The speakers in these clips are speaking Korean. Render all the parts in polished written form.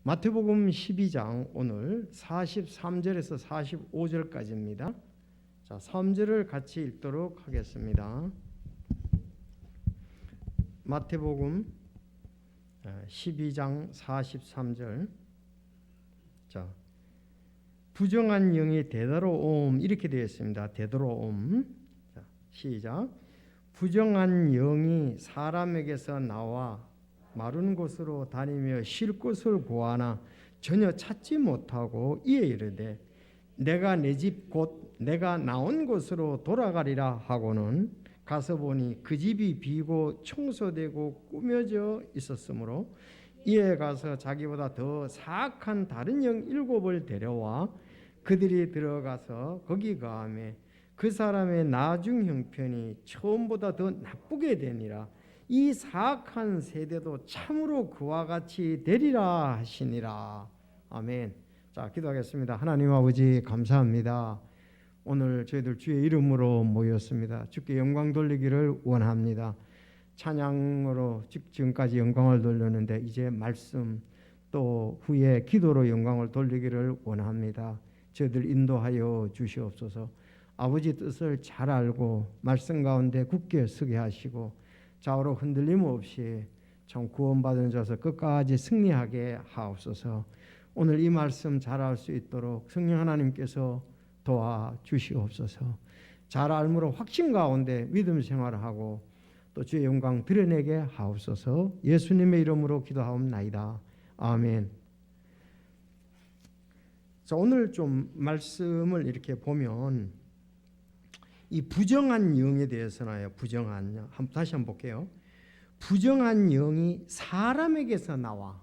마태복음 12장 오늘 43절에서 45절까지입니다. 자, 3절을 같이 읽도록 하겠습니다. 마태복음 12장 43절. 자, 부정한 영이 되도록옴 이렇게 되어 있습니다. 되도록옴. 자, 시작. 부정한 영이 사람에게서 나와 마른 곳으로 다니며 쉴 곳을 구하나 전혀 찾지 못하고 이에 이르되 내가 내 집 곧 내가 나온 곳으로 돌아가리라 하고는 가서 보니 그 집이 비고 청소되고 꾸며져 있었으므로 이에 가서 자기보다 더 사악한 다른 영 7을 데려와 그들이 들어가서 거기 거하매 그 사람의 나중 형편이 처음보다 더 나쁘게 되니라. 이 사악한 세대도 참으로 그와 같이 되리라 하시니라. 아멘. 자, 기도하겠습니다. 하나님 아버지 감사합니다. 오늘 저희들 주의 이름으로 모였습니다. 주께 영광 돌리기를 원합니다. 찬양으로 지금까지 영광을 돌렸는데 이제 말씀 또 후에 기도로 영광을 돌리기를 원합니다. 저희들 인도하여 주시옵소서. 아버지 뜻을 잘 알고 말씀 가운데 굳게 서게 하시고 좌우로 흔들림 없이 참 구원받은 자서 끝까지 승리하게 하옵소서. 오늘 이 말씀 잘 알 수 있도록 성령 하나님께서 도와주시옵소서. 잘 알므로 확신 가운데 믿음 생활을 하고 또 주의 영광 드러내게 하옵소서. 예수님의 이름으로 기도하옵나이다. 아멘. 자, 오늘 좀 말씀을 이렇게 보면 이 부정한 영에 대해서나요. 부정한 영. 다시 한번 볼게요. 부정한 영이 사람에게서 나와.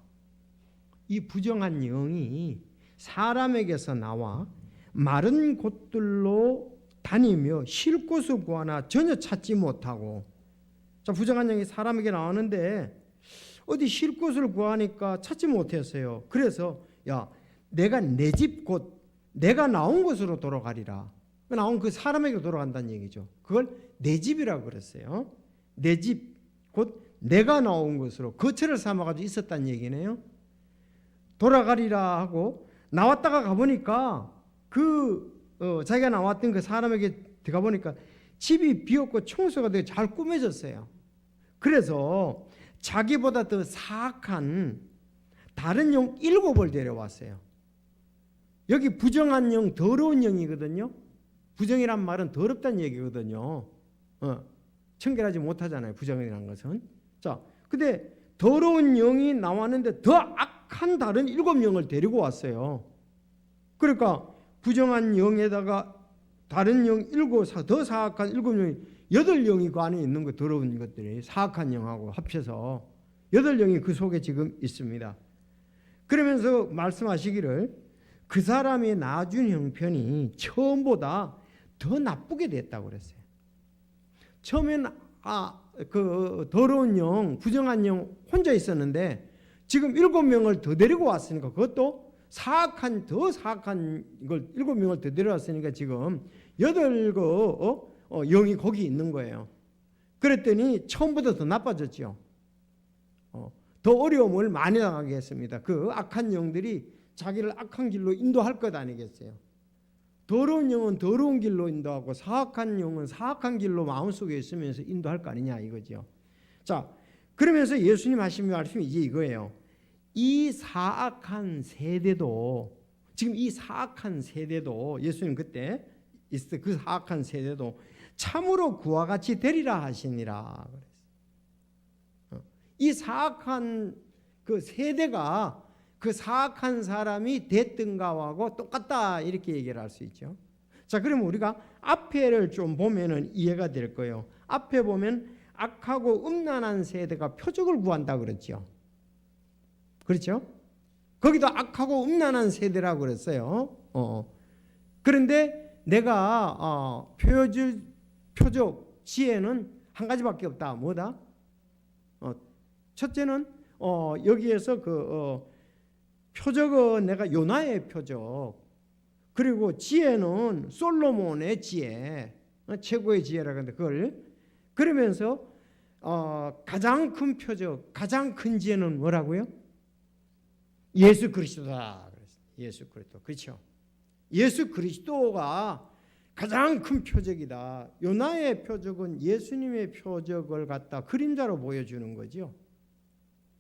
이 부정한 영이 사람에게서 나와 마른 곳들로 다니며 쉴 곳을 구하나 전혀 찾지 못하고. 자, 부정한 영이 사람에게 나오는데 어디 쉴 곳을 구하니까 찾지 못했어요. 그래서 야, 내가 내 집 곧 내가 나온 곳으로 돌아가리라. 나온 그 사람에게 돌아간다는 얘기죠. 그걸 내 집이라고 그랬어요. 내 집, 곧 내가 나온 곳으로 거처를 삼아가지고 있었다는 얘기네요. 돌아가리라 하고 나왔다가 가보니까 자기가 나왔던 그 사람에게 들어가 보니까 집이 비었고 청소가 되게 잘 꾸며졌어요. 그래서 자기보다 더 사악한 다른 영 7을 데려왔어요. 여기 부정한 영, 더러운 영이거든요. 부정이란 말은 더럽다는 얘기거든요. 청결하지 못하잖아요. 부정이라는 것은. 자, 근데 더러운 영이 나왔는데 더 악한 다른 7영을 데리고 왔어요. 그러니까 부정한 영에다가 다른 영 7, 더 사악한 7영이 8영이 그 안에 있는 거. 더러운 것들이 사악한 영하고 합쳐서 8영이 그 속에 지금 있습니다. 그러면서 말씀하시기를 그 사람의 나중 형편이 처음보다 더 나쁘게 됐다고 그랬어요. 처음에는 그 더러운 영, 부정한 영 혼자 있었는데 지금 7명을 더 데리고 왔으니까 그것도 더 사악한 걸 7명을 더 데려왔으니까 지금 8그 영이 거기 있는 거예요. 그랬더니 처음보다 더 나빠졌죠. 더 어려움을 많이 당하게 했습니다. 그 악한 영들이 자기를 악한 길로 인도할 것 아니겠어요. 더러운 영은 더러운 길로 인도하고 사악한 영은 사악한 길로 마음속에 있으면서 인도할 거 아니냐 이거죠. 자, 그러면서 예수님 하신 말씀이 이제 이거예요. 이 사악한 세대도 지금 이 사악한 세대도 예수님 그때 있을 때 그 사악한 세대도 참으로 그와 같이 되리라 하시니라 그랬어요. 이 사악한 그 세대가 그 사악한 사람이 됐던가하고 똑같다 이렇게 얘기를 할 수 있죠. 자, 그러면 우리가 앞에를 좀 보면은 이해가 될 거예요. 앞에 보면 악하고 음란한 세대가 표적을 구한다 그랬죠. 그렇죠? 거기도 악하고 음란한 세대라고 그랬어요. 그런데 내가 표적 지혜는 한 가지밖에 없다. 뭐다? 첫째는 여기에서 표적은 내가 요나의 표적, 그리고 지혜는 솔로몬의 지혜, 최고의 지혜라고 하는데 그걸 그러면서 가장 큰 표적, 가장 큰 지혜는 뭐라고요? 예수 그리스도다. 예수 그리스도. 그렇죠? 예수 그리스도가 가장 큰 표적이다. 요나의 표적은 예수님의 표적을 갖다 그림자로 보여주는 거죠.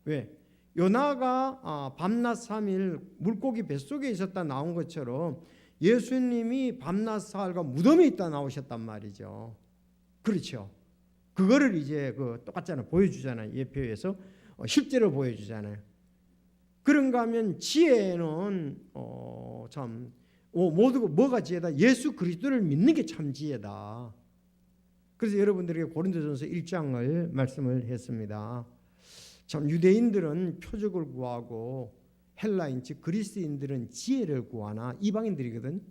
왜? 요나가 밤낮 3일 물고기 뱃속에 있었다 나온 것처럼 예수님이 밤낮 사흘과 무덤에 있다 나오셨단 말이죠. 그렇죠? 그거를 이제 똑같잖아요. 보여주잖아요. 예표에서 실제로 보여주잖아요. 그런가 하면 지혜는 참 모두가 뭐가 지혜다? 예수 그리스도를 믿는 게 참 지혜다. 그래서 여러분들에게 고린도전서 1장을 말씀을 했습니다. 참 유대인들은 표적을 구하고 헬라인 즉 그리스인들은 지혜를 구하나 이방인들이거든.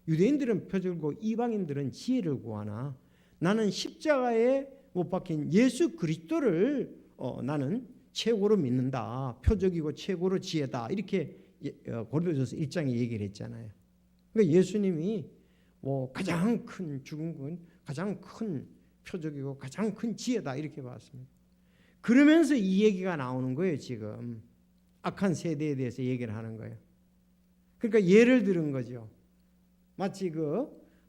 유대인들은 표적을 구하고 이방인들은 지혜를 구하나 나는 십자가에 못 박힌 예수 그리스도를 나는 최고로 믿는다. 표적이고 최고로 지혜다. 이렇게 고린도전서 1장에 얘기를 했잖아요. 그러니까 예수님이 가장 큰 죽은 건 가장 큰 표적이고 가장 큰 지혜다 이렇게 봤습니다. 그러면서 이 얘기가 나오는 거예요. 지금 악한 세대에 대해서 얘기를 하는 거예요. 그러니까 예를 들은 거죠. 마치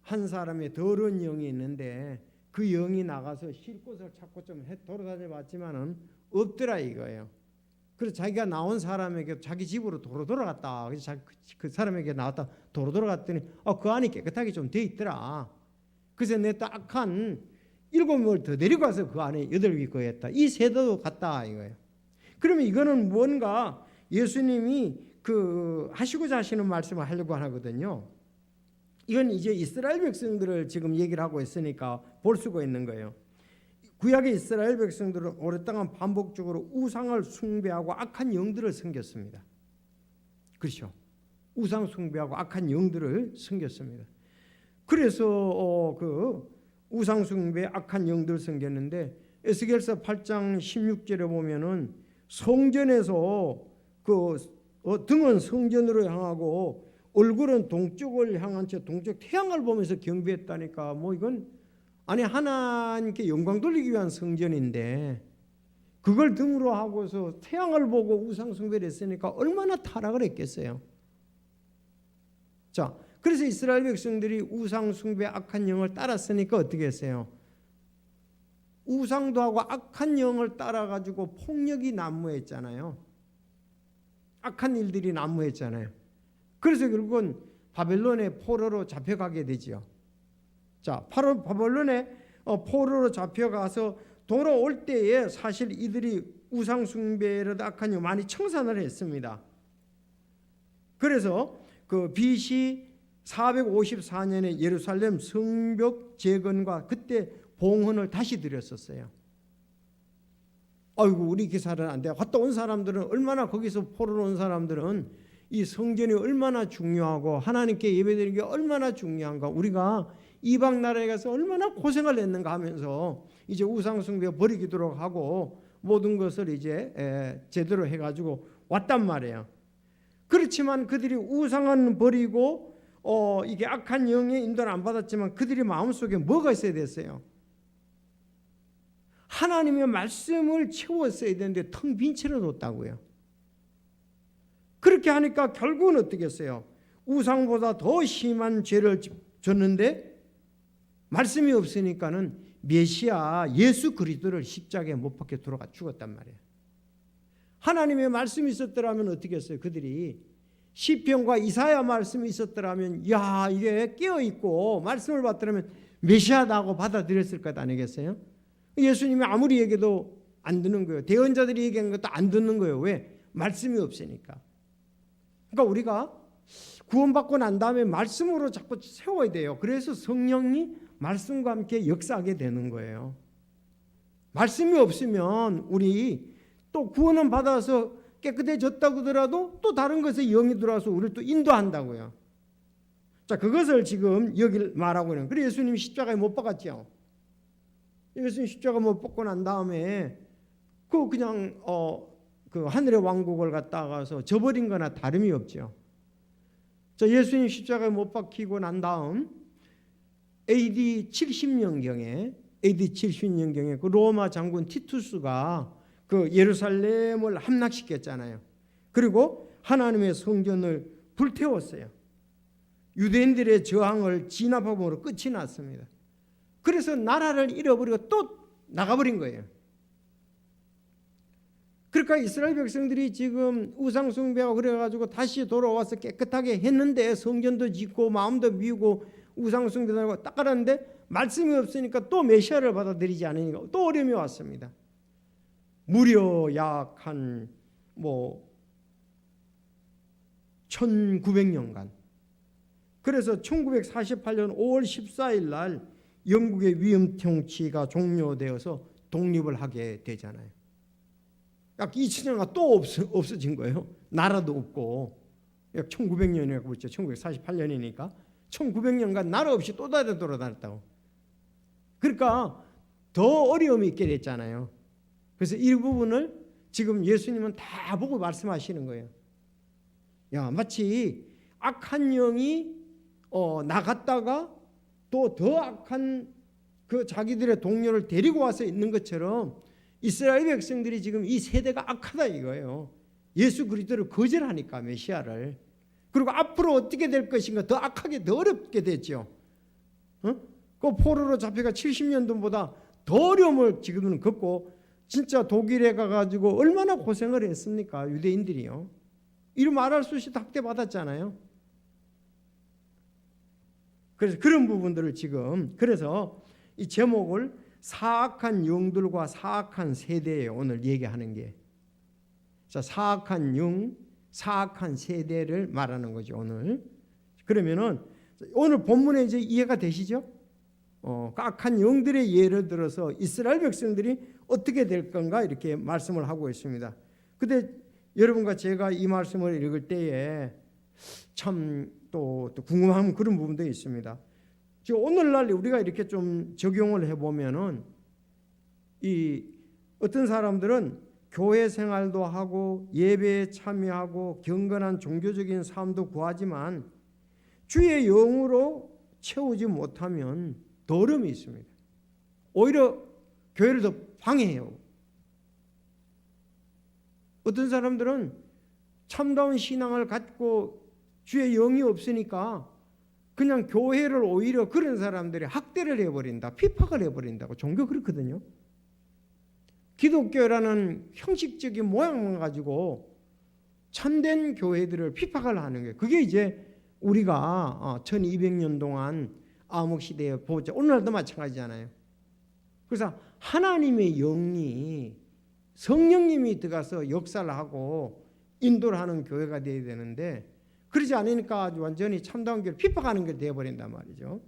한 사람의 더러운 영이 있는데 그 영이 나가서 쉴 곳을 찾고 좀 돌아다녀 봤지만은 없더라 이거예요. 그래서 자기가 나온 사람에게 자기 집으로 도로 돌아갔다. 그래서 그 사람에게 나왔다 도로 돌아갔더니 그 안이 깨끗하게 좀 돼 있더라. 그래서 내 또 악한 7명을 더 데리고 와서 그 안에 8위 거했다. 이 세대도 같다 이거예요. 그러면 이거는 뭔가 예수님이 하시고자 하시는 말씀을 하려고 하거든요. 이건 이제 이스라엘 백성들을 지금 얘기를 하고 있으니까 볼 수가 있는 거예요. 구약의 이스라엘 백성들은 오랫동안 반복적으로 우상을 숭배하고 악한 영들을 섬겼습니다. 그렇죠? 우상 숭배하고 악한 영들을 섬겼습니다. 그래서 우상 숭배 악한 영들을 섬겼는데 에스겔서 8장 16절에 보면은 성전에서 등은 성전으로 향하고 얼굴은 동쪽을 향한 채 동쪽 태양을 보면서 경배했다니까 이건 하나님께 영광 돌리기 위한 성전인데 그걸 등으로 하고서 태양을 보고 우상 숭배를 했으니까 얼마나 타락을 했겠어요. 자, 그래서 이스라엘 백성들이 우상 숭배 악한 영을 따랐으니까 어떻게 했어요? 우상도 하고 악한 영을 따라가지고 폭력이 난무했잖아요. 악한 일들이 난무했잖아요. 그래서 결국은 바벨론의 포로로 잡혀가게 되죠. 자, 바벨론의 포로로 잡혀가서 돌아올 때에 사실 이들이 우상 숭배를 악한 영 많이 청산을 했습니다. 그래서 BC 454년에 예루살렘 성벽 재건과 그때 봉헌을 다시 드렸었어요. 아이고 우리 기사는 안 돼. 갔다 온 사람들은 얼마나 거기서 포로로 온 사람들은 이 성전이 얼마나 중요하고 하나님께 예배드리는 게 얼마나 중요한가. 우리가 이방 나라에 가서 얼마나 고생을 했는가 하면서 이제 우상 숭배 버리기도록 하고 모든 것을 이제 제대로 해가지고 왔단 말이에요. 그렇지만 그들이 우상은 버리고 이게 악한 영의 인도를 안 받았지만 그들의 마음속에 뭐가 있어야 됐어요? 하나님의 말씀을 채웠어야 되는데 텅 빈 채로 뒀다고요. 그렇게 하니까 결국은 어떻게 했어요? 우상보다 더 심한 죄를 졌는데 말씀이 없으니까는 메시아 예수 그리스도를 십자가에 못 박혀 돌아가 죽었단 말이에요. 하나님의 말씀이 있었더라면 어떻게 했어요? 그들이 시편과 이사야 말씀이 있었더라면 이게 깨어있고 말씀을 받더라면 메시아다고 받아들였을 것 아니겠어요? 예수님이 아무리 얘기해도 안 듣는 거예요. 대언자들이 얘기하는 것도 안 듣는 거예요. 왜? 말씀이 없으니까. 그러니까 우리가 구원받고 난 다음에 말씀으로 자꾸 세워야 돼요. 그래서 성령이 말씀과 함께 역사하게 되는 거예요. 말씀이 없으면 우리 또 구원은 받아서 깨끗해졌다고 하더라도 또 다른 것에 영이 들어와서 우리를 또 인도한다고요. 자, 그것을 지금 여기 말하고 있는. 그래서 예수님이 십자가에 못 박았죠. 예수님 십자가 못 박고 난 다음에 그냥 그 하늘의 왕국을 갖다가서 저버린 거나 다름이 없죠. 자, 예수님 십자가에 못 박히고 난 다음 AD 70년경에 그 로마 장군 티투스가 그 예루살렘을 함락시켰잖아요. 그리고 하나님의 성전을 불태웠어요. 유대인들의 저항을 진압함으로 끝이 났습니다. 그래서 나라를 잃어버리고 또 나가버린 거예요. 그러니까 이스라엘 백성들이 지금 우상 숭배하고 그래가지고 다시 돌아와서 깨끗하게 했는데, 성전도 짓고 마음도 비우고 우상 숭배도 하고 딱 깔았는데 말씀이 없으니까 또 메시아를 받아들이지 않으니까 또 어려움이 왔습니다. 무려 약 한 1900년간. 그래서 1948년 5월 14일 날 영국의 위험 통치가 종료되어서 독립을 하게 되잖아요. 약 2000년간 또 없어진 거예요. 나라도 없고. 약 1900년이라고 그랬죠. 1948년이니까 1900년간 나라 없이 또 다시 돌아다녔다고. 그러니까 더 어려움이 있게 됐잖아요. 그래서 이 부분을 지금 예수님은 다 보고 말씀하시는 거예요. 야, 마치 악한 영이 나갔다가 또 더 악한 그 자기들의 동료를 데리고 와서 있는 것처럼 이스라엘 백성들이 지금 이 세대가 악하다 이거예요. 예수 그리스도를 거절하니까, 메시아를. 그리고 앞으로 어떻게 될 것인가, 더 악하게 더 어렵게 됐죠. 그 포로로 잡혀가 70년도보다 더 어려움을 지금은 겪고, 진짜 독일에 가가지고 얼마나 고생을 했습니까, 유대인들이요. 이름 말할 수 없이 학대 받았잖아요. 그래서 그런 부분들을 지금, 그래서 이 제목을 사악한 영들과 사악한 세대예요, 오늘 얘기하는 게. 자, 사악한 영, 사악한 세대를 말하는 거죠, 오늘. 그러면은 오늘 본문에 이제 이해가 되시죠? 악한 영들의 예를 들어서 이스라엘 백성들이 어떻게 될 건가 이렇게 말씀을 하고 있습니다. 근데 여러분과 제가 이 말씀을 읽을 때에 참 또 궁금한 그런 부분도 있습니다. 지금 오늘날 우리가 이렇게 좀 적용을 해보면은, 이 어떤 사람들은 교회 생활도 하고 예배에 참여하고 경건한 종교적인 삶도 구하지만 주의 영으로 채우지 못하면 더러움이 있습니다. 오히려 교회를 더 방해해요. 어떤 사람들은 참다운 신앙을 갖고 주의 영이 없으니까 그냥 교회를 오히려 그런 사람들이 학대를 해버린다, 핍박을 해버린다고. 종교 그렇거든요. 기독교라는 형식적인 모양만 가지고 참된 교회들을 핍박을 하는 거예요. 그게 이제 우리가 1200년 동안 암흑시대에 보죠. 오늘날도 마찬가지잖아요. 그래서 하나님의 영이, 성령님이 들어가서 역사를 하고 인도를 하는 교회가 되어야 되는데, 그러지 않으니까 아주 완전히 참다운 교회를 핍박하는 게 되어버린단 말이죠.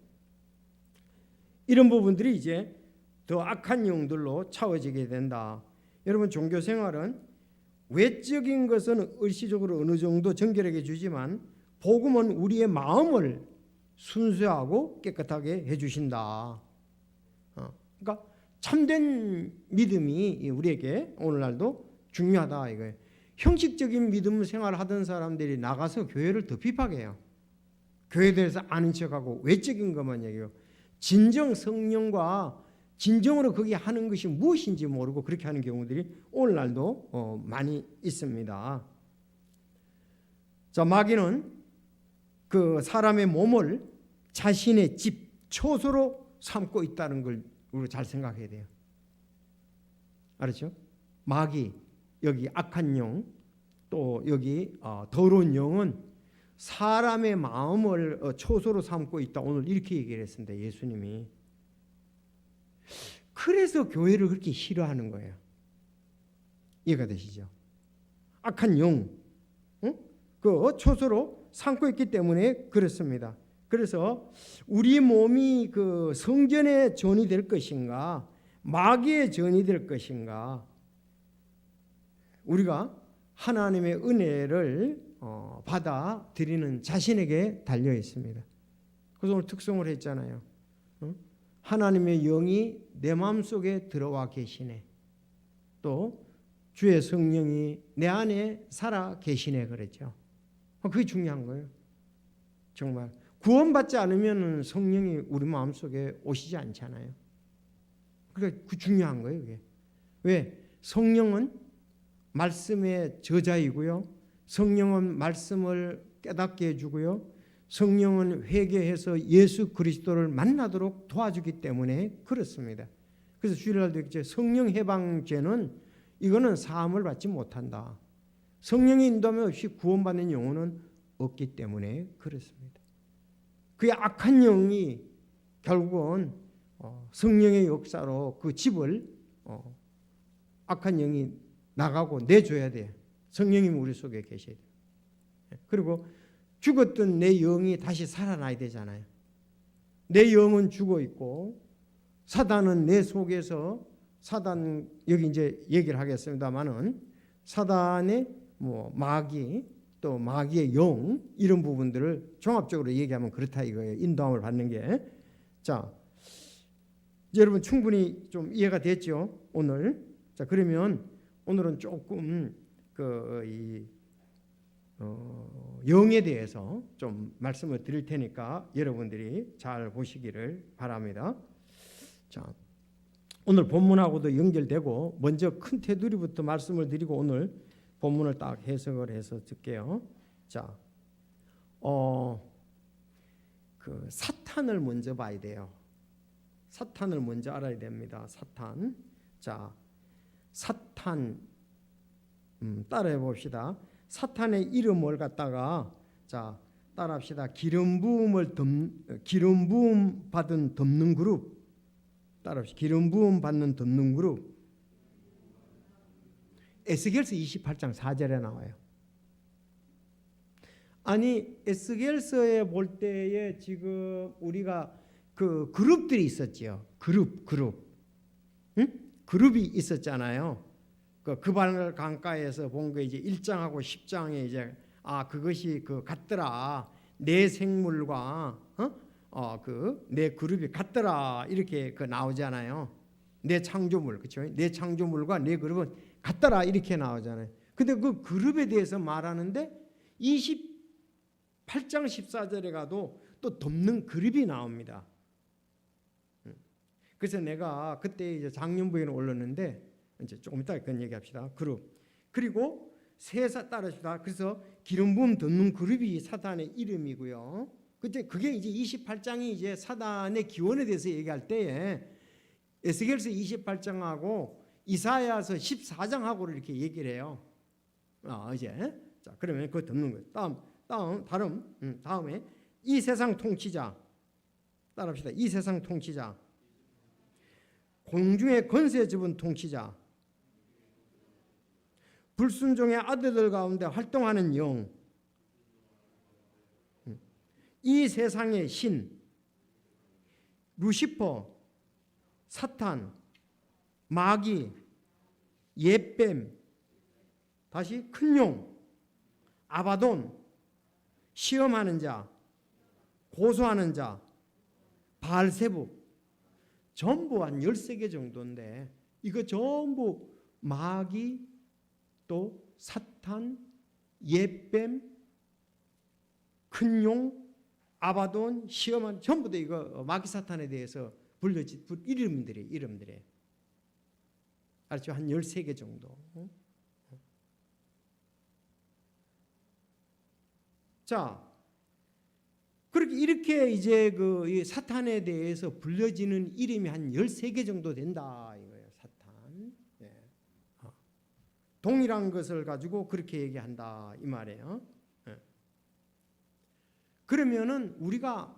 이런 부분들이 이제 더 악한 영들로 차워지게 된다. 여러분, 종교 생활은 외적인 것은 일시적으로 어느 정도 정결하게 주지만 복음은 우리의 마음을 순수하고 깨끗하게 해주신다. 그러니까 참된 믿음이 우리에게 오늘날도 중요하다 이거예요. 형식적인 믿음 생활을 하던 사람들이 나가서 교회를 더 핍박해요. 교회에 대해서 아는 척하고 외적인 것만 얘기해요. 진정 성령과 진정으로 거기 하는 것이 무엇인지 모르고 그렇게 하는 경우들이 오늘날도 많이 있습니다. 자, 마귀는 그 사람의 몸을 자신의 집, 처소로 삼고 있다는 걸 우리가 잘 생각해야 돼요. 알았죠? 마귀, 여기 악한 영, 또 여기 더러운 영은 사람의 마음을 처소로 삼고 있다. 오늘 이렇게 얘기를 했습니다, 예수님이. 그래서 교회를 그렇게 싫어하는 거예요. 이해가 되시죠? 악한 영, 그 처소로 삼고 있기 때문에 그렇습니다. 그래서 우리 몸이 그 성전의 전이 될 것인가, 마귀의 전이 될 것인가, 우리가 하나님의 은혜를 받아들이는 자신에게 달려 있습니다. 그래서 오늘 특송을 했잖아요. 하나님의 영이 내 마음속에 들어와 계시네. 또 주의 성령이 내 안에 살아 계시네 그랬죠. 그게 중요한 거예요. 정말 구원받지 않으면 성령이 우리 마음속에 오시지 않잖아요. 그러니까 그 중요한 거예요. 그게. 왜? 성령은 말씀의 저자이고요, 성령은 말씀을 깨닫게 해주고요. 성령은 회개해서 예수 그리스도를 만나도록 도와주기 때문에 그렇습니다. 그래서 주일날도 있죠. 성령 해방죄는 이거는 사함을 받지 못한다. 성령의 인도함 없이 구원받는 영혼은 없기 때문에 그렇습니다. 그 악한 영이 결국은 성령의 역사로 그 집을 악한 영이 나가고 내줘야 돼. 성령이 우리 속에 계셔야 돼. 그리고 죽었던 내 영이 다시 살아나야 되잖아요. 내 영은 죽어 있고 사단은 내 속에서 사단 여기 이제 얘기를 하겠습니다만은 사단의 뭐 마귀 또 마귀의 영 이런 부분들을 종합적으로 얘기하면 그렇다 이거예요. 인도함을 받는 게. 자, 여러분 충분히 좀 이해가 됐죠? 오늘. 자, 그러면 오늘은 조금 영에 대해서 좀 말씀을 드릴 테니까 여러분들이 잘 보시기를 바랍니다. 자, 오늘 본문하고도 연결되고 먼저 큰 테두리부터 말씀을 드리고 오늘 본문을 딱 해석을 해서 듣게요. 자, 그 사탄을 먼저 봐야 돼요. 사탄을 먼저 알아야 됩니다. 사탄. 자, 사탄 따라해 봅시다. 사탄의 이름을 갖다가 자 따라합시다. 기름 부음 받은 덮는 그룹. 따라합시다. 기름 부음 받는 덮는 그룹. 에스겔서 28장 4절에 나와요. 아니 에스겔서에 볼 때에 지금 우리가 그 그룹들이 있었지요. 그룹. 응? 그룹이 있었잖아요. 그 그발 강가에서 본 거 이제 1장하고 10장에 이제 그것이 그 같더라. 내 생물과 그 내 그룹이 같더라. 이렇게 그 나오잖아요. 내 창조물. 그렇죠? 내 창조물과 내 그룹은 같더라. 이렇게 나오잖아요. 근데 그 그룹에 대해서 말하는데 28장 14절에 가도 또 덮는 그룹이 나옵니다. 그래서 내가 그때 이제 작년부에는 올렸는데 이제 조금 이따 그건 얘기합시다. 그룹. 그리고 세사 따르시다. 그래서 기름 부음 덮는 그룹이 사단의 이름이고요. 그때 그게 이제 28장이 이제 사단의 기원에 대해서 얘기할 때에 에스겔서 28장하고 이사야서 14장하고를 이렇게 얘기를 해요. 이제 자 그러면 그거 덮는 거예요. 다음에 이 세상 통치자 따라합시다. 이 세상 통치자. 공중의 권세 잡은 통치자. 불순종의 아들들 가운데 활동하는 영. 이 세상의 신. 루시퍼. 사탄. 마귀. 옛뱀. 다시 큰 용. 아바돈. 시험하는 자. 고소하는 자. 바알세부. 전부 한 13개 정도인데 이거 전부 마귀 또 사탄, 옛뱀, 큰 용, 아바돈, 시험한 전부 다 이거 마귀 사탄에 대해서 불려진 이름들이 알죠? 한 13개 정도. 자, 그렇게 이렇게 이제 그 사탄에 대해서 불려지는 이름이 한 13개 정도 된다 이거예요. 사탄. 예. 동일한 것을 가지고 그렇게 얘기한다 이 말이에요. 예. 그러면은 우리가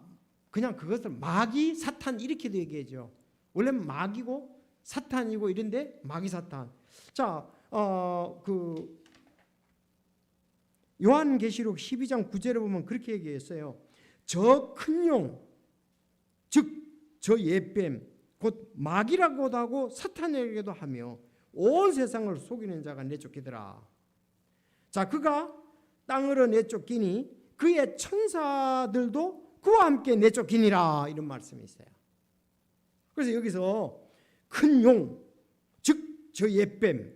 그냥 그것을 마귀, 사탄 이렇게도 얘기하죠. 원래 마귀고 사탄이고 이런데 마귀, 사탄. 자, 그 요한계시록 12장 9절에 보면 그렇게 얘기했어요. 저 큰 용, 즉 저 옛뱀, 곧 마귀라고도 하고 사탄에게도 하며 온 세상을 속이는 자가 내쫓기더라. 자, 그가 땅으로 내쫓기니 그의 천사들도 그와 함께 내쫓기니라 이런 말씀이 있어요. 그래서 여기서 큰 용, 즉 저 옛뱀,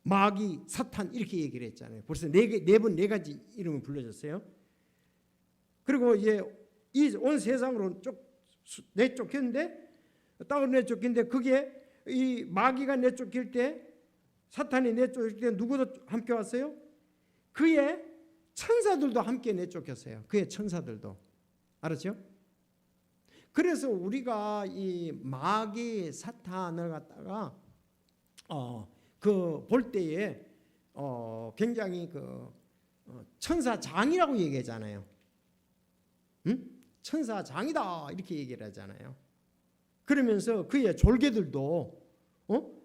마귀, 사탄 이렇게 얘기를 했잖아요. 벌써 네 가지 이름을 불러줬어요. 그리고 이제 이 온 세상으로 내쫓겼는데 땅으로 내쫓긴데 그게 이 마귀가 내쫓길 때 사탄이 내쫓길 때 누구도 함께 왔어요? 그의 천사들도 함께 내쫓겼어요. 그의 천사들도. 알았죠? 그래서 우리가 이 마귀 사탄을 갖다가 그 볼 때에 굉장히 그 천사장이라고 얘기하잖아요. 응? 천사장이다 이렇게 얘기를 하잖아요. 그러면서 그의 졸개들도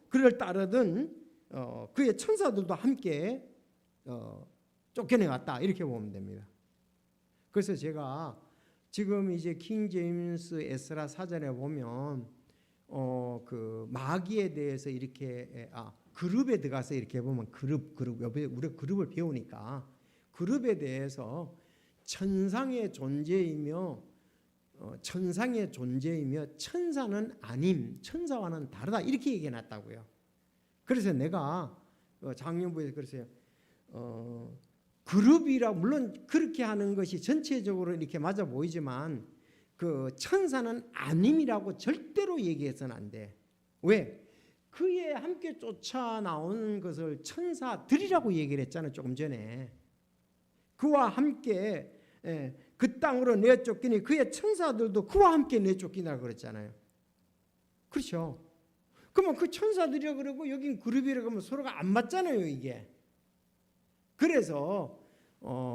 그를 따르던 그의 천사들도 함께 쫓겨내갔다 이렇게 보면 됩니다. 그래서 제가 지금 이제 킹 제임스 에스라 사전에 보면 그 마귀에 대해서 이렇게 그룹에 들어가서 이렇게 보면 그룹 우리가 그룹을 배우니까 그룹에 대해서 천상의 존재이며 천사는 아님, 천사와는 다르다 이렇게 얘기해 놨다고요. 그래서 내가 작년부에 그랬어요. 그룹이라 물론 그렇게 하는 것이 전체적으로 이렇게 맞아 보이지만 그 천사는 아님이라고 절대로 얘기해서는 안 돼. 왜? 그에 함께 쫓아 나오는 것을 천사들이라고 얘기를 했잖아요. 조금 전에. 그와 함께 그 땅으로 내쫓기니 그의 천사들도 그와 함께 내쫓기나 그랬잖아요. 그렇죠? 그러면 그 천사들이라 그러고 여긴 그룹이라 그러면 서로가 안 맞잖아요, 이게. 그래서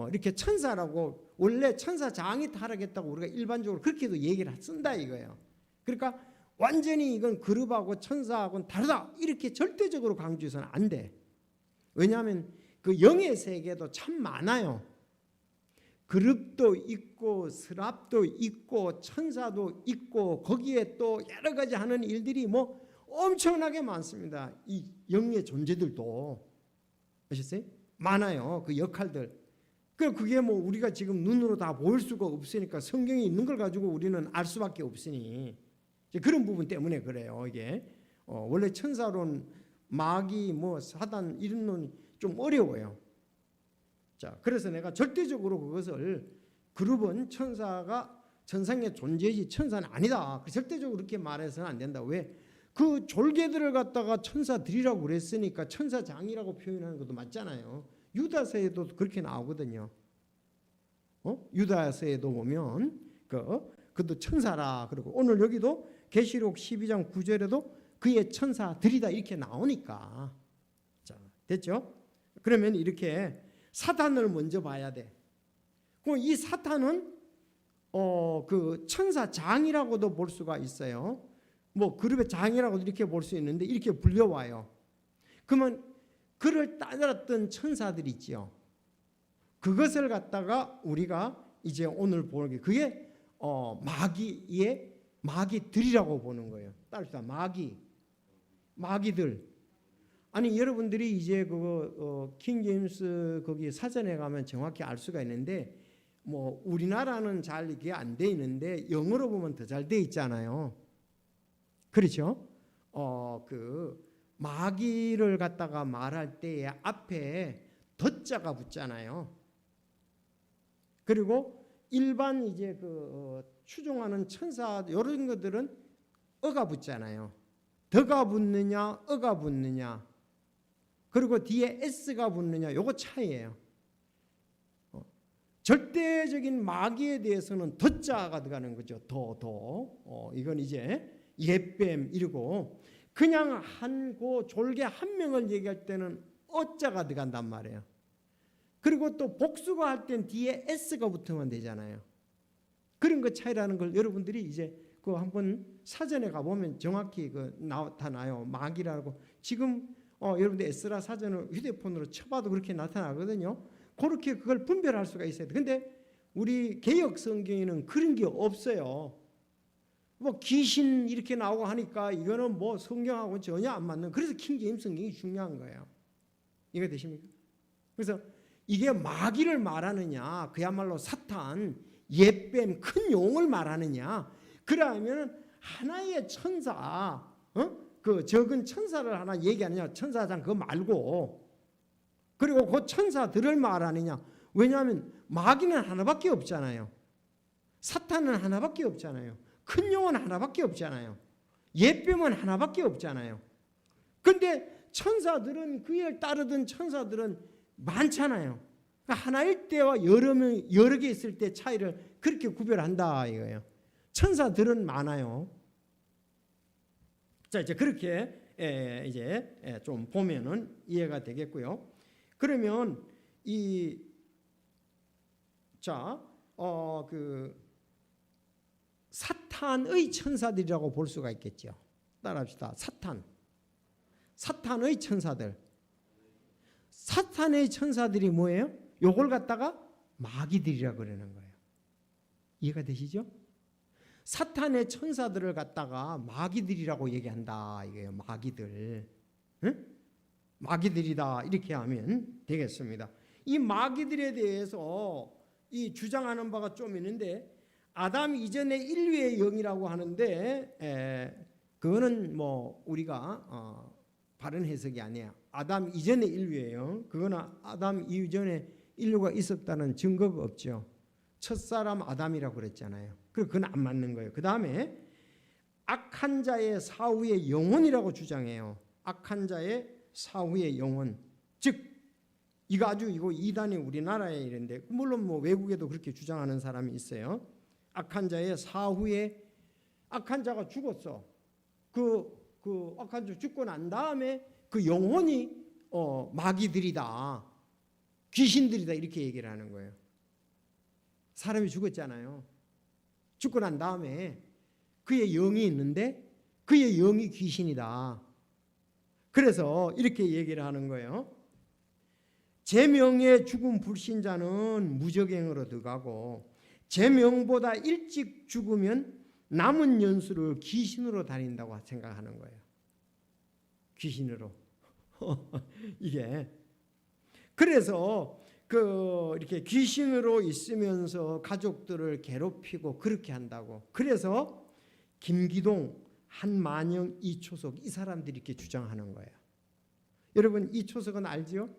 이렇게 천사라고 원래 천사장이 타락했다고 우리가 일반적으로 그렇게도 얘기를 쓴다 이거예요. 그러니까 완전히 이건 그룹하고 천사하고는 다르다 이렇게 절대적으로 강조해서는 안 돼. 왜냐하면 그 영의 세계도 참 많아요. 그룹도 있고 스랍도 있고 천사도 있고 거기에 또 여러 가지 하는 일들이 뭐 엄청나게 많습니다. 이 영의 존재들도 아셨어요? 많아요. 그 역할들. 그게 뭐 우리가 지금 눈으로 다 보일 수가 없으니까 성경에 있는 걸 가지고 우리는 알 수밖에 없으니 그런 부분 때문에 그래요. 이게 원래 천사론, 마귀, 뭐 사단 이런 론 좀 어려워요. 자, 그래서 내가 절대적으로 그것을 그룹은 천사가 천상의 존재지 천사는 아니다. 절대적으로 그렇게 말해서는 안 된다. 왜? 그 졸개들을 갖다가 천사들이라고 그랬으니까 천사장이라고 표현하는 것도 맞잖아요. 유다서에도 그렇게 나오거든요. 유다서에도 보면 그도 천사라 그러고 오늘 여기도 계시록 12장 9절에도 그의 천사들이다 이렇게 나오니까. 자, 됐죠? 그러면 이렇게 사탄을 먼저 봐야 돼. 그럼 이 사탄은 그 천사장이라고도 볼 수가 있어요. 뭐 그룹의 장이라고도 이렇게 볼 수 있는데 이렇게 불려와요. 그러면 그를 따랐던 천사들 있지요. 그것을 갖다가 우리가 이제 오늘 보는 게 그게 마귀들이라고 보는 거예요. 따릅시다. 마귀들. 아니 여러분들이 이제 킹 제임스 거기 사전에 가면 정확히 알 수가 있는데 뭐 우리나라는 잘 이게 안 돼 있는데 영어로 보면 더 잘 돼 있잖아요. 그렇죠? 그 마귀를 갖다가 말할 때에 앞에 덧자가 붙잖아요. 그리고 일반 이제 추종하는 천사 이런 것들은 어가 붙잖아요. 더가 붙느냐, 어가 붙느냐. 그리고 뒤에 s가 붙느냐. 요거 차이예요. 절대적인 마귀에 대해서는 덧자가 들어가는 거죠. 이건 이제 예뱀 이러고 그냥 그 졸개 한 명을 얘기할 때는 어자가 들어간단 말이에요. 그리고 또 복수가 할 땐 뒤에 s가 붙으면 되잖아요. 그런 거 차이라는 걸 여러분들이 이제 한번 사전에 가보면 정확히 나타나요. 마귀라고. 지금 여러분들 에스라 사전을 휴대폰으로 쳐봐도 그렇게 나타나거든요. 그렇게 그걸 분별할 수가 있어요. 근데 우리 개역 성경에는 그런 게 없어요. 뭐 귀신 이렇게 나오고 하니까 이거는 뭐 성경하고 전혀 안 맞는. 그래서 킹 제임스 성경이 중요한 거예요. 이해 되십니까? 그래서 이게 마귀를 말하느냐, 그야말로 사탄, 예뱀, 큰 용을 말하느냐. 그러면 하나의 천사, 그 적은 천사를 하나 얘기하느냐, 천사장 그거 말고, 그리고 그 천사들을 말하느냐. 왜냐하면 마귀는 하나밖에 없잖아요. 사탄은 하나밖에 없잖아요. 큰 용은 하나밖에 없잖아요. 예뱀은 하나밖에 없잖아요. 근데 천사들은 그에 따르던 천사들은 많잖아요. 하나일 때와 여러 개 있을 때 차이를 그렇게 구별한다 이거예요. 천사들은 많아요. 자, 이제 그렇게 이제 좀 보면은 이해가 되겠고요. 그러면 그 사탄의 천사들이라고 볼 수가 있겠죠. 따라합시다. 사탄의 천사들. 사탄의 천사들이 뭐예요? 요걸 갖다가 마귀들이라고 그러는 거예요. 이해가 되시죠? 사탄의 천사들을 갖다가 마귀들이라고 얘기한다 이거예요. 마귀들. 응? 마귀들이다 이렇게 하면 되겠습니다. 이 마귀들에 대해서 이 주장하는 바가 좀 있는데, 아담 이전의 인류의 영이라고 하는데 그거는 뭐 우리가 바른 해석이 아니야. 아담 이전의 인류의 영, 그거는 아담 이전에 인류가 있었다는 증거가 없죠. 첫사람 아담이라고 그랬잖아요. 그래서 그건 안 맞는 거예요. 그 다음에 악한 자의 사후의 영혼이라고 주장해요. 악한 자의 사후의 영혼. 즉 이거 이단이 우리나라에 이런데, 물론 뭐 외국에도 그렇게 주장하는 사람이 있어요. 악한 자의 사후에, 악한 자가 죽었어. 그 악한 자 죽고 난 다음에 그 영혼이 마귀들이다, 귀신들이다 이렇게 얘기를 하는 거예요. 사람이 죽었잖아요. 죽고 난 다음에 그의 영이 있는데 그의 영이 귀신이다. 그래서 이렇게 얘기를 하는 거예요. 제 명에 죽은 불신자는 무저갱으로 들어가고, 제 명보다 일찍 죽으면 남은 연수를 귀신으로 다닌다고 생각하는 거예요. 귀신으로. 이게 그래서 이렇게 귀신으로 있으면서 가족들을 괴롭히고 그렇게 한다고. 그래서 김기동, 한만영, 이초석 이 사람들이 이렇게 주장하는 거예요. 여러분 이초석은 알지요?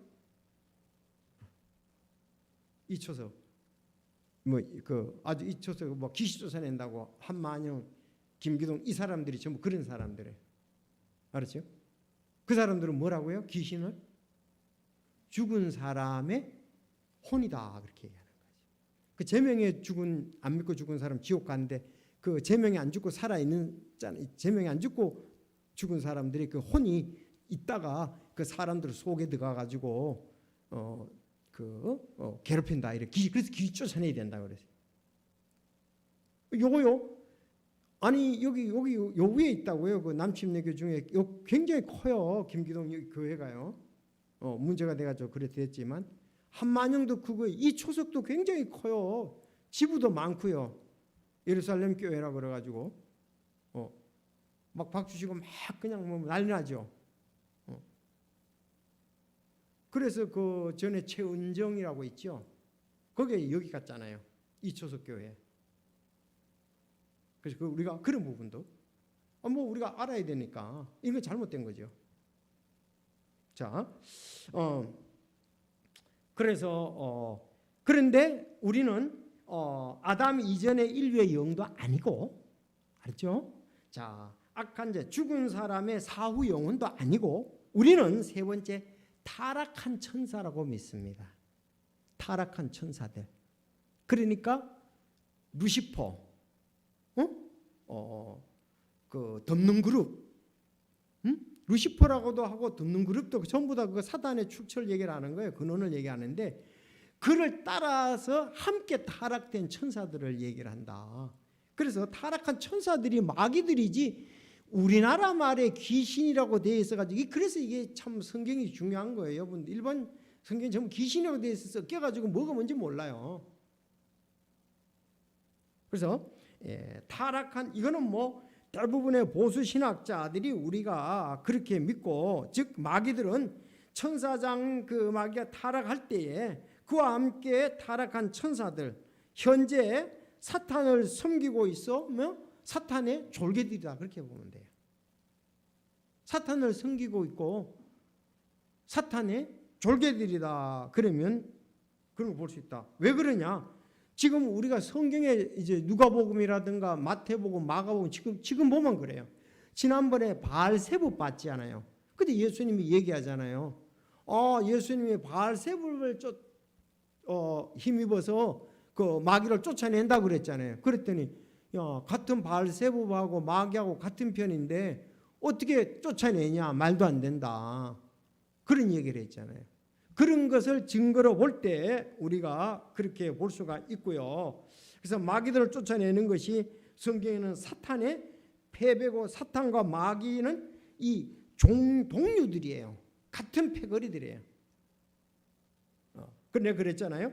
이초석 아주 이초석 귀신 쫓아낸다고 한만영, 김기동 이 사람들이 전부 그런 사람들이에요. 알았죠? 그 사람들은 뭐라고요? 귀신을 죽은 사람의 혼이다 그렇게 얘기하는 거죠. 그 제명에 안 믿고 죽은 사람 지옥 가는데, 그 제명에 안 죽고 살아 있는, 제명에 안 죽고 죽은 사람들이 그 혼이 있다가 그 사람들 속에 들어가 가지고 괴롭힌다 이렇게. 그래서 귀신 쫓아내야 된다 그랬어요. 요거요. 아니 여기 요 위에 있다고요. 그 남침내교 중에 굉장히 커요. 김기동 교회가요. 문제가 돼가지고 그래 됐지만, 한만영도 크고 이 초석도 굉장히 커요. 지부도 많고요. 예루살렘 교회라 그래가지고 막 박수 치고 막 그냥 뭐 난리 나죠. 그래서 그 전에 최은정이라고 있죠. 거기에 여기 갔잖아요. 이초석 교회. 그래서 우리가 그런 부분도 뭐 우리가 알아야 되니까 이건 잘못된 거죠. 자, 그래서 그런데 우리는 아담 이전의 인류의 영도 아니고, 알았죠? 자, 악한 자, 죽은 사람의 사후 영혼도 아니고, 우리는 세 번째 타락한 천사라고 믿습니다. 타락한 천사들. 그러니까 루시퍼, 그 덮는 그룹, 루시퍼라고도 하고 덮는 그룹도 전부 다 그 사단의 축철 얘기를 하는 거예요. 근원을 얘기하는데, 그를 따라서 함께 타락된 천사들을 얘기를 한다. 그래서 타락한 천사들이 마귀들이지 우리나라 말에 귀신이라고 되어 있어가지고, 그래서 이게 참 성경이 중요한 거예요. 여러분 일본 성경이 전부 귀신이라고 되어 있어서 섞여가지고 뭐가 뭔지 몰라요. 그래서 타락한, 이거는 뭐 대부분의 보수 신학자들이 우리가 그렇게 믿고, 즉 마귀들은 천사장 그 마귀가 타락할 때에 그와 함께 타락한 천사들, 현재 사탄을 섬기고 있어 사탄의 졸개들이다 그렇게 보면 돼요. 사탄을 섬기고 있고 사탄의 졸개들이다 그러면 그런 거 볼 수 있다. 왜 그러냐? 지금 우리가 성경에 이제 누가복음이라든가 마태복음, 마가복음 지금 보면 그래요. 지난번에 바알세불 봤잖아요. 근데 예수님이 얘기하잖아요. 예수님이 바알세불을 힘입어서 그 마귀를 쫓아낸다 그랬잖아요. 그랬더니 야, 같은 바알세부하고 마귀하고 같은 편인데 어떻게 쫓아내냐? 말도 안 된다. 그런 얘기를 했잖아요. 그런 것을 증거로 볼 때 우리가 그렇게 볼 수가 있고요. 그래서 마귀들을 쫓아내는 것이 성경에는 사탄의 패배고 사탄과 마귀는 이 동류들이에요. 같은 패거리들이에요. 내가 그랬잖아요.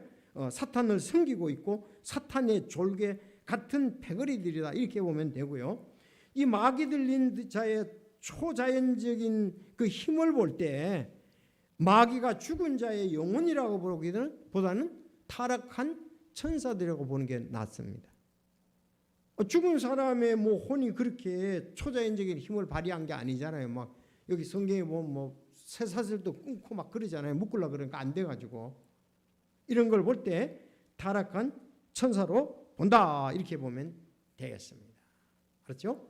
사탄을 섬기고 있고 사탄의 졸개 같은 패거리들이다 이렇게 보면 되고요. 이 마귀 들린 자의 초자연적인 그 힘을 볼 때 마귀가 죽은 자의 영혼이라고 보기보다는 타락한 천사들이라고 보는 게 낫습니다. 죽은 사람의 뭐 혼이 그렇게 초자연적인 힘을 발휘한 게 아니잖아요. 막 여기 성경에 보면 뭐 쇠사슬도 끊고 막 그러잖아요. 묶으려 그러니까 안 돼가지고 이런 걸 볼 때 타락한 천사로 본다 이렇게 보면 되겠습니다. 그렇죠?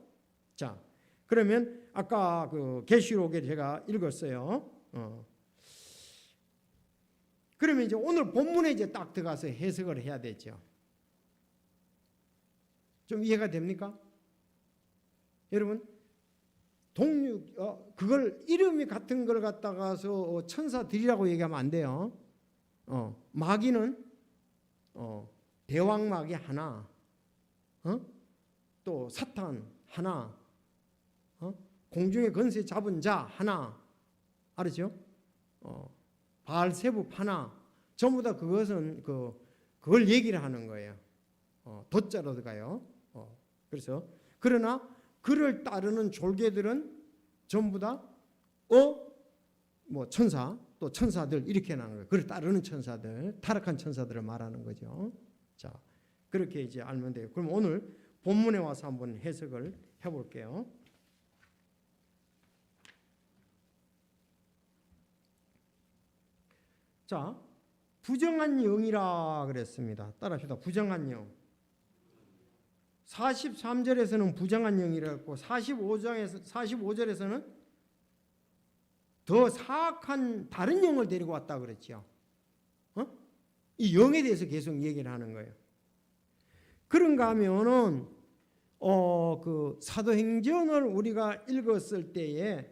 자, 그러면 아까 그 계시록에 제가 읽었어요. 그러면 이제 오늘 본문에 이제 딱 들어가서 해석을 해야 되죠. 좀 이해가 됩니까? 여러분 그걸 이름이 같은 걸 갖다가서 천사들이라고 얘기하면 안 돼요. 마귀는 대왕 마귀 하나, 또 사탄 하나, 공중의 권세 잡은 자 하나, 알았죠? 바알세부 하나, 전부 다 그것은 그걸 얘기를 하는 거예요. 덧자로 들어가요. 그래서 그러나 그를 따르는 졸개들은 전부 다 뭐 천사 또 천사들 이렇게 나는 거예요. 그를 따르는 천사들, 타락한 천사들을 말하는 거죠. 자, 그렇게 이제 알면 돼요. 그럼 오늘 본문에 와서 한번 해석을 해볼게요. 자, 부정한 영이라 그랬습니다. 따라합시다. 부정한 영. 43절에서는 부정한 영이라고 했고 45절에서는 더 사악한 다른 영을 데리고 왔다 그랬죠. 이 영에 대해서 계속 얘기를 하는 거예요. 그런가 하면은 그 사도행전을 우리가 읽었을 때에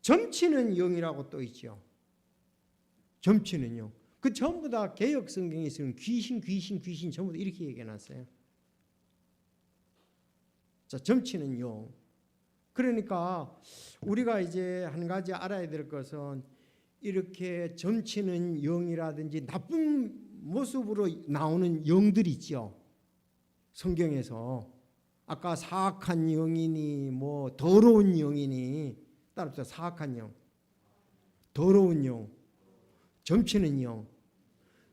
점치는 영이라고 또 있죠. 점치는 영. 그 전부 다 개역 성경에 쓰는 귀신 전부 다 이렇게 얘기해 놨어요. 자, 점치는 영. 그러니까 우리가 이제 한 가지 알아야 될 것은 이렇게 점치는 영이라든지 나쁜 모습으로 나오는 영들이 있죠. 성경에서 아까 사악한 영이니 뭐 더러운 영이니 따라서 사악한 영, 더러운 영, 점치는 영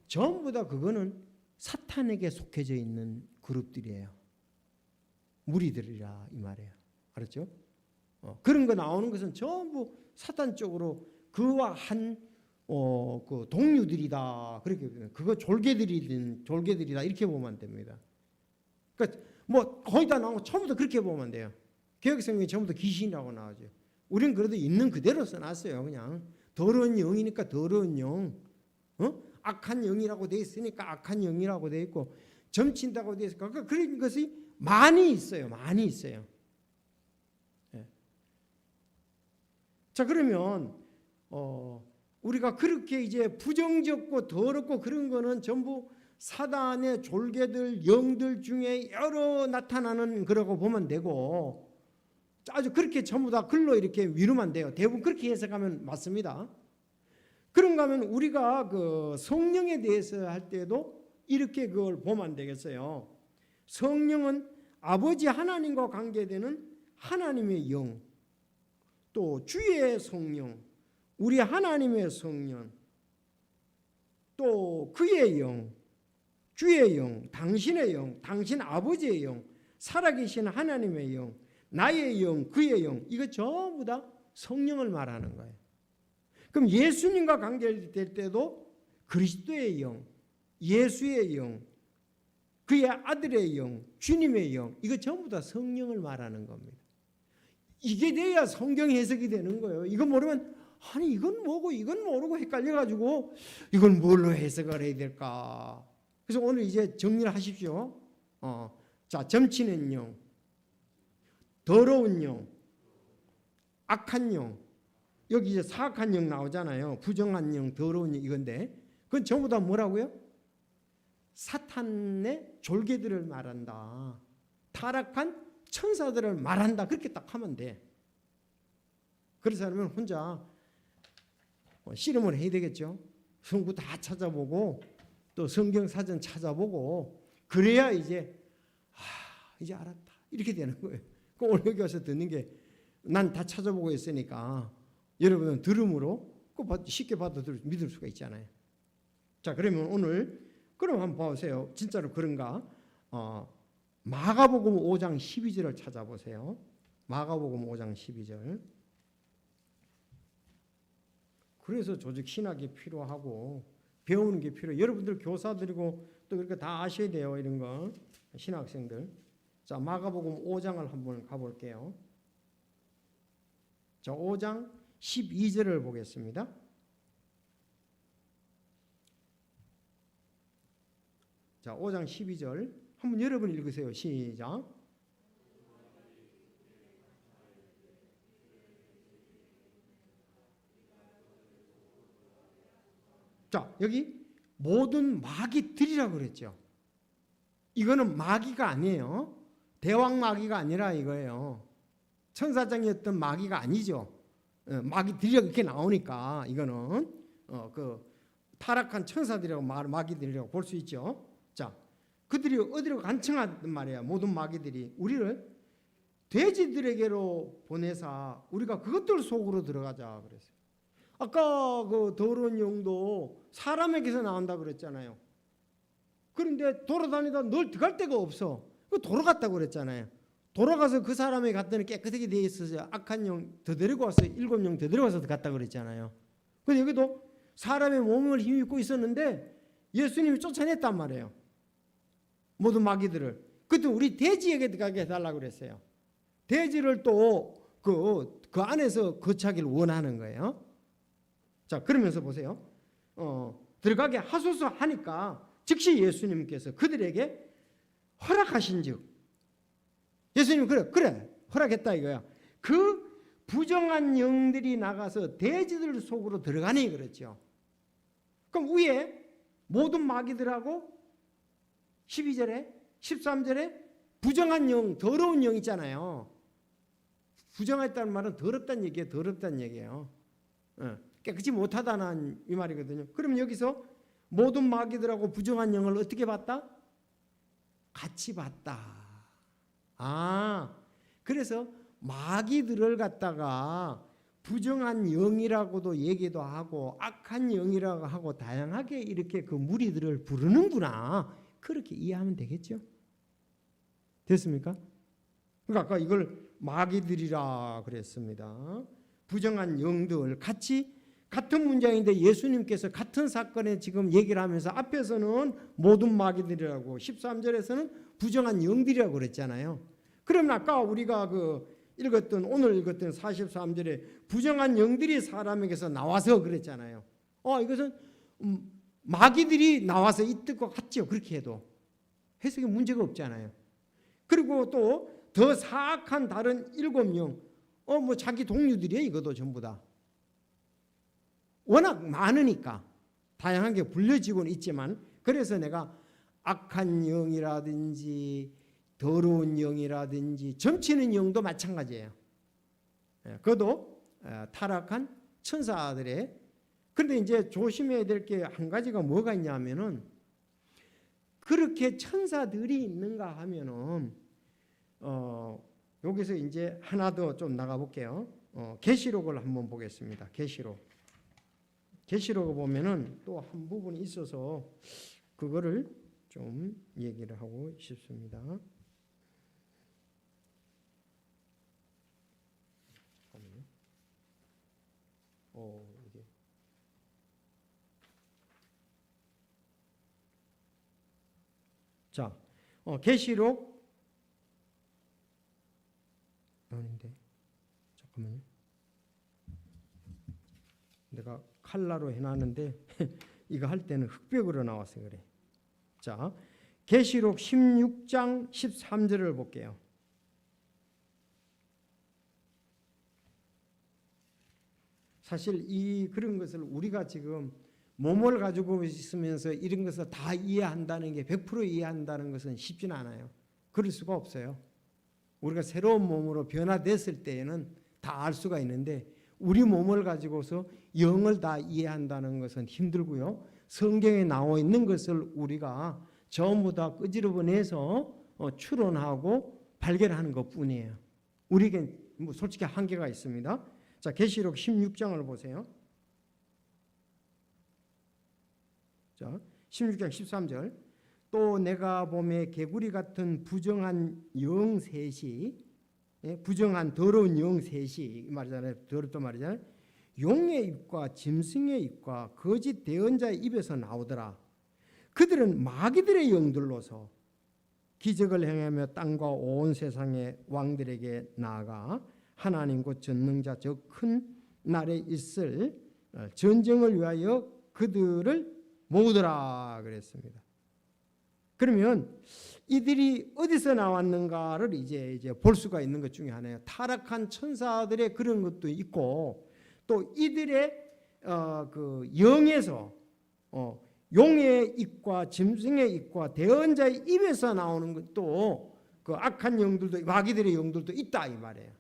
전부 다 그거는 사탄에게 속해져 있는 그룹들이에요. 무리들이라 이 말이에요. 알았죠? 그런 거 나오는 것은 전부 사탄 쪽으로 그와 한 그 동료들이다. 그렇게 그거 졸개들이다 이렇게 보면 됩니다. 그러니까 뭐 거의 다 나오고 처음부터 그렇게 보면 돼요. 개역성경에 전부 다 귀신이라고 나오죠. 우리는 그래도 있는 그대로 써놨어요. 그냥 더러운 영이니까 더러운 영, 악한 영이라고 돼 있으니까 악한 영이라고 돼 있고 점친다고 돼 있으니까 그런 것이 많이 있어요. 많이 있어요. 자, 그러면 우리가 그렇게 이제 부정적고 더럽고 그런 거는 전부 사단의 졸개들 영들 중에 여러 나타나는 거라고 보면 되고 아주 그렇게 전부 다 글로 이렇게 위로만 돼요. 대부분 그렇게 해석하면 맞습니다. 그런가 하면 우리가 그 성령에 대해서 할 때도 이렇게 그걸 보면 되겠어요. 성령은 아버지 하나님과 관계되는 하나님의 영, 또 주의 성령, 우리 하나님의 성령, 또 그의 영, 주의 영, 당신의 영, 당신 아버지의 영, 살아계신 하나님의 영, 나의 영, 그의 영, 이거 전부 다 성령을 말하는 거예요. 그럼 예수님과 관계될 때도 그리스도의 영, 예수의 영, 그의 아들의 영, 주님의 영, 이거 전부 다 성령을 말하는 겁니다. 이게 돼야 성경 해석이 되는 거예요. 이거 모르면 아니 이건 뭐고 이건 모르고 헷갈려가지고 이걸 뭘로 해석을 해야 될까? 그래서 오늘 이제 정리를 하십시오. 자, 점치는 영, 더러운 영, 악한 영, 여기 이제 사악한 영 나오잖아요. 부정한 영, 더러운 영 이건데 그건 전부 다 뭐라고요? 사탄의 졸개들을 말한다. 타락한 천사들을 말한다. 그렇게 딱 하면 돼. 그래서 하면 혼자 씨름을 해야 되겠죠. 성구 다 찾아보고 또 성경 사전 찾아보고 그래야 이제 이제 알았다 이렇게 되는 거예요. 오늘 여기 와서 듣는 게 난 다 찾아보고 있으니까 여러분은 들음으로 쉽게 받아들여 믿을 수가 있잖아요. 자, 그러면 오늘 그럼 한번 보세요. 진짜로 그런가? 마가복음 5장 12절을 찾아보세요. 마가복음 5장 12절. 그래서 조직 신학이 필요하고 배우는 게 필요해요. 여러분들 교사들이고 또 그렇게 다 아셔야 돼요. 이런 거 신학생들. 자, 마가복음 5장을 한번 가볼게요. 자, 5장 12절을 보겠습니다. 자, 5장 12절 한번 여러분 읽으세요. 시작. 자, 여기 모든 마귀들이라고 그랬죠. 이거는 마귀가 아니에요. 대왕 마귀가 아니라 이거예요. 천사장이었던 마귀가 아니죠. 마귀들이라고 이렇게 나오니까 이거는 그 타락한 천사들이라고 마귀들이라고 볼 수 있죠. 자, 그들이 어디로 간청하단 말이야. 모든 마귀들이 우리를 돼지들에게로 보내사 우리가 그것들 속으로 들어가자 그랬어요. 아까 그 더러운 영도 사람에게서 나온다 그랬잖아요. 그런데 돌아다니다 널 들어갈 데가 없어. 그 돌아갔다고 그랬잖아요. 돌아가서 그 사람이 갔더니 깨끗하게 되어 있어서 악한 영 더 데리고 와서 7명 더 데려와서 갔다 그랬잖아요. 근데 여기도 사람의 몸을 힘입고 있었는데 예수님이 쫓아냈단 말이에요. 모든 마귀들을. 그때 우리 돼지에게 들어가게 해달라고 그랬어요. 돼지를 또 그 안에서 거처하기를 원하는 거예요. 자, 그러면서 보세요. 들어가게 하소서 하니까 즉시 예수님께서 그들에게 허락하신즉 예수님 그래 허락했다 이거야. 그 부정한 영들이 나가서 돼지들 속으로 들어가니 그랬죠. 그럼 위에 모든 마귀들하고 12절에 13절에 부정한 영, 더러운 영 있잖아요. 부정했다는 말은 더럽다는 얘기예요. 더럽다는 얘기예요. 깨끗이 못하다는 이 말이거든요. 그럼 여기서 모든 마귀들하고 부정한 영을 어떻게 봤다? 같이 봤다. 그래서 마귀들을 갖다가 부정한 영이라고도 얘기도 하고 악한 영이라고 하고 다양하게 이렇게 그 무리들을 부르는구나. 그렇게 이해하면 되겠죠? 됐습니까? 그러니까 아까 이걸 마귀들이라 그랬습니다. 부정한 영들 같은 문장인데 예수님께서 같은 사건에 지금 얘기를 하면서 앞에서는 모든 마귀들이라고 13절에서는 부정한 영들이라고 그랬잖아요. 그러면 아까 우리가 오늘 읽었던 43절에 부정한 영들이 사람에게서 나와서 그랬잖아요. 이것은 마귀들이 나와서 이 뜻과 같죠. 그렇게 해도 해석에 문제가 없잖아요. 그리고 또 더 사악한 다른 7영, 자기 동료들이에요. 이것도 전부 다. 워낙 많으니까 다양하게 불려지고는 있지만 그래서 내가 악한 영이라든지 더러운 영이라든지 점치는 영도 마찬가지예요. 그것도 타락한 천사들의. 그런데 이제 조심해야 될 게 한 가지가 뭐가 있냐면은 그렇게 천사들이 있는가 하면은 여기서 이제 하나 더 좀 나가 볼게요. 계시록을 한번 보겠습니다. 계시록을 보면은 또 한 부분이 있어서 그거를 좀 얘기를 하고 싶습니다. 잠깐만요. 이게 자, 계시록 아닌데 잠깐만요. 내가 칼라로 해놨는데 이거 할 때는 흑백으로 나와서 그래. 자, 계시록 16장 13절을 볼게요. 사실 이 그런 것을 우리가 지금 몸을 가지고 있으면서 이런 것을 다 이해한다는 게 100% 이해한다는 것은 쉽지는 않아요. 그럴 수가 없어요. 우리가 새로운 몸으로 변화됐을 때에는 다 알 수가 있는데 우리 몸을 가지고서 영을 다 이해한다는 것은 힘들고요. 성경에 나와 있는 것을 우리가 전부 다 끄집어내서 추론하고 발견하는 것뿐이에요. 우리에겐 뭐 솔직히 한계가 있습니다. 자, 계시록 16장을 보세요. 자, 16장 13절. 또 내가 보매 개구리 같은 부정한 영 셋이, 부정한 더러운 영 셋이 말이잖아요. 더럽단 말이잖아요. 용의 입과 짐승의 입과 거짓 대언자의 입에서 나오더라. 그들은 마귀들의 영들로서 기적을 행하며 땅과 온 세상의 왕들에게 나아가 하나님 곧 전능자 저 큰 날에 있을 전쟁을 위하여 그들을 모으더라 그랬습니다. 그러면 이들이 어디서 나왔는가를 이제 볼 수가 있는 것 중에 하나예요. 타락한 천사들의 그런 것도 있고 또 이들의 그 영에서 용의 입과 짐승의 입과 대언자의 입에서 나오는 것도 그 악한 영들도 마귀들의 영들도 있다 이 말이에요.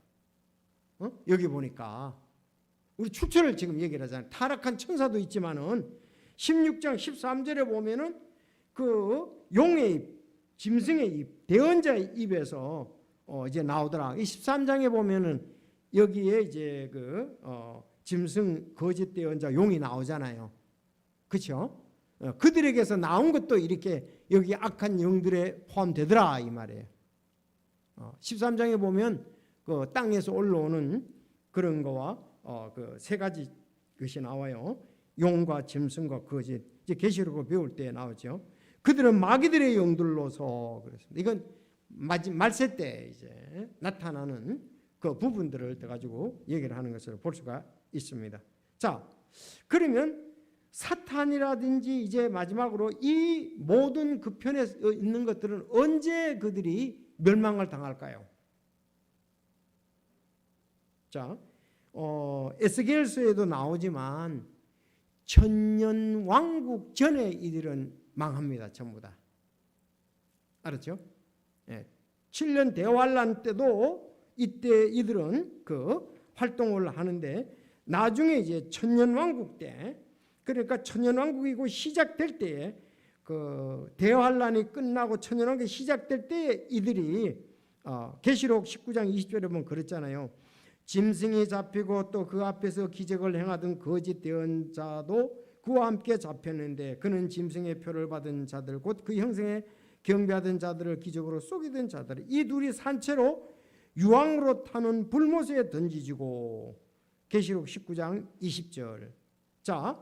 여기 보니까 우리 출처를 지금 얘기를 하잖아요. 타락한 천사도 있지만은 16장 13절에 보면은 그 용의 입, 짐승의 입, 대언자의 입에서 이제 나오더라. 이 13장에 보면은 여기에 이제 그 짐승, 거짓 대언자, 용이 나오잖아요. 그렇죠? 그들에게서 나온 것도 이렇게 여기 악한 영들에 포함되더라 이 말이에요. 13장에 보면 그 땅에서 올라오는 그런 거와 그 세 가지 것이 나와요. 용과 짐승과 거짓. 이제 계시록을 배울 때 나오죠. 그들은 마귀들의 영들로서 그랬습니다. 이건 말세 때 이제 나타나는 그 부분들을 가지고 얘기를 하는 것을 볼 수가 있습니다. 자, 그러면 사탄이라든지 이제 마지막으로 이 모든 그 편에 있는 것들은 언제 그들이 멸망을 당할까요? 자, 에스겔서에도 나오지만 천년 왕국 전에 이들은 망합니다. 전부 다. 알았죠? 7년 대환란 때도 이때 이들은 그 활동을 하는데 나중에 이제 천년 왕국 때 그러니까 천년 왕국이고 시작될 때에 그 대환란이 끝나고 천년 왕국이 시작될 때에 이들이 계시록 19장 20절에 보면 그랬잖아요. 짐승이 잡히고 또 그 앞에서 기적을 행하던 거짓 대언자도 그와 함께 잡혔는데 그는 짐승의 표를 받은 자들 곧 그 형상에 경배하던 자들을 기적으로 속이던 자들 이 둘이 산채로 유황으로 타는 불못에 던지지고 계시록 19장 20절. 자,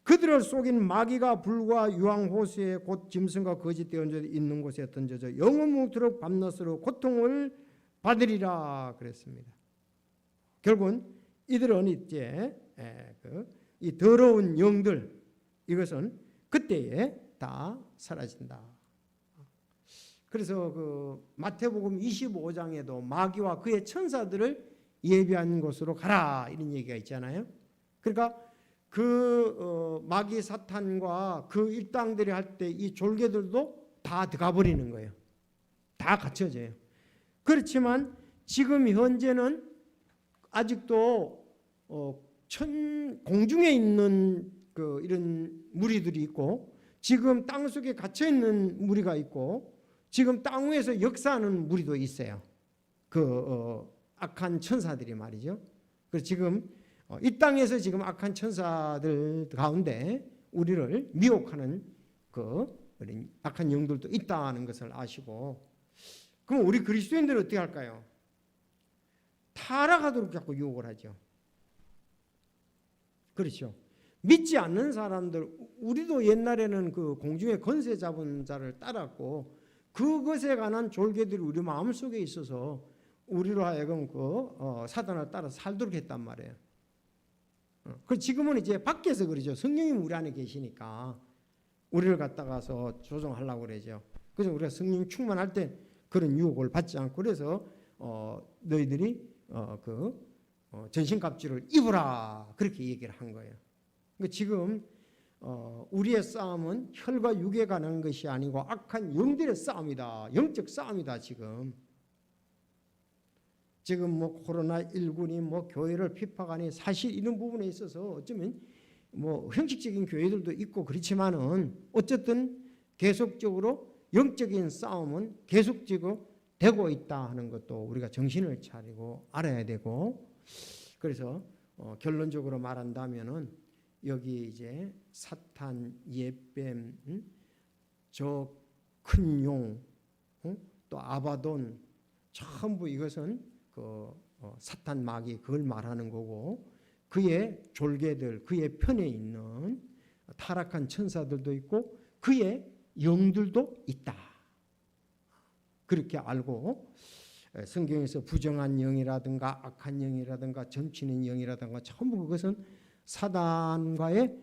그들을 속인 마귀가 불과 유황 호수에 곧 짐승과 거짓 대언자 있는 곳에 던져져 영원무토록 밤낮으로 고통을 받으리라 그랬습니다. 결국은 이들은 이제 이 더러운 영들 이것은 그때에 다 사라진다. 그래서 그 마태복음 25장에도 마귀와 그의 천사들을 예비한 곳으로 가라 이런 얘기가 있잖아요. 그러니까 그 마귀 사탄과 그 일당들이 할 때 이 졸개들도 다 들어가 버리는 거예요. 다 갇혀져요. 그렇지만 지금 현재는 아직도 공중에 있는 그 이런 무리들이 있고 지금 땅 속에 갇혀 있는 무리가 있고 지금 땅 위에서 역사하는 무리도 있어요. 그 악한 천사들이 말이죠. 그래서 지금 이 땅에서 지금 악한 천사들 가운데 우리를 미혹하는 그 악한 영들도 있다는 것을 아시고 그럼 우리 그리스도인들은 어떻게 할까요? 타락하도록 자꾸 유혹을 하죠. 그렇죠. 믿지 않는 사람들 우리도 옛날에는 그 공중에 권세 잡은 자를 따랐고 그것에 관한 졸개들이 우리 마음속에 있어서 우리로 하여금 그 사단을 따라 살도록 했단 말이에요. 그 지금은 이제 밖에서 그러죠. 성령님 우리 안에 계시니까 우리를 갖다가서 조종하려고 그러죠. 그래서 우리가 성령 충만할 때 그런 유혹을 받지 않고 그래서 너희들이 전신갑주를 입으라 그렇게 얘기를 한 거예요. 그러니까 지금 우리의 싸움은 혈과 육에 관한 것이 아니고 악한 영들의 싸움이다. 영적 싸움이다. 지금 뭐 코로나19니 뭐 교회를 핍박하니 사실 이런 부분에 있어서 어쩌면 뭐 형식적인 교회들도 있고 그렇지만은 어쨌든 계속적으로 영적인 싸움은 계속적으로 되고 있다 하는 것도 우리가 정신을 차리고 알아야 되고, 그래서 결론적으로 말한다면은 여기 이제 사탄, 예뱀, 저 큰 용, 또 아바돈, 전부 이것은 사탄 마귀 그걸 말하는 거고, 그의 졸개들, 그의 편에 있는 타락한 천사들도 있고 그의 영들도 있다. 그렇게 알고 성경에서 부정한 영이라든가 악한 영이라든가 점치는 영이라든가 전부 그것은 사단과의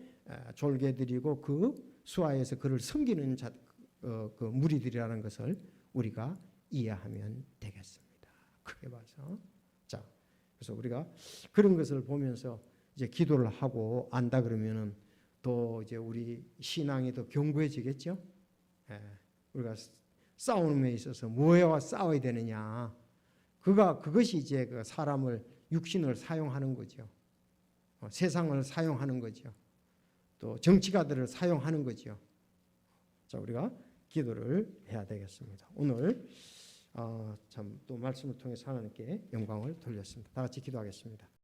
졸개들이고 그 수하에서 그를 섬기는 그 무리들이라는 것을 우리가 이해하면 되겠습니다. 크게 봐서. 자, 그래서 우리가 그런 것을 보면서 이제 기도를 하고 안다 그러면은 또 이제 우리 신앙이 더 견고해지겠죠. 우리가 싸우는 데 있어서 뭐와 싸워야 되느냐. 그것이 이제 그 사람을 육신을 사용하는 거죠. 세상을 사용하는 거죠. 또 정치가들을 사용하는 거죠. 자, 우리가 기도를 해야 되겠습니다. 오늘 참 또 말씀을 통해서 하나님께 영광을 돌렸습니다. 다 같이 기도하겠습니다.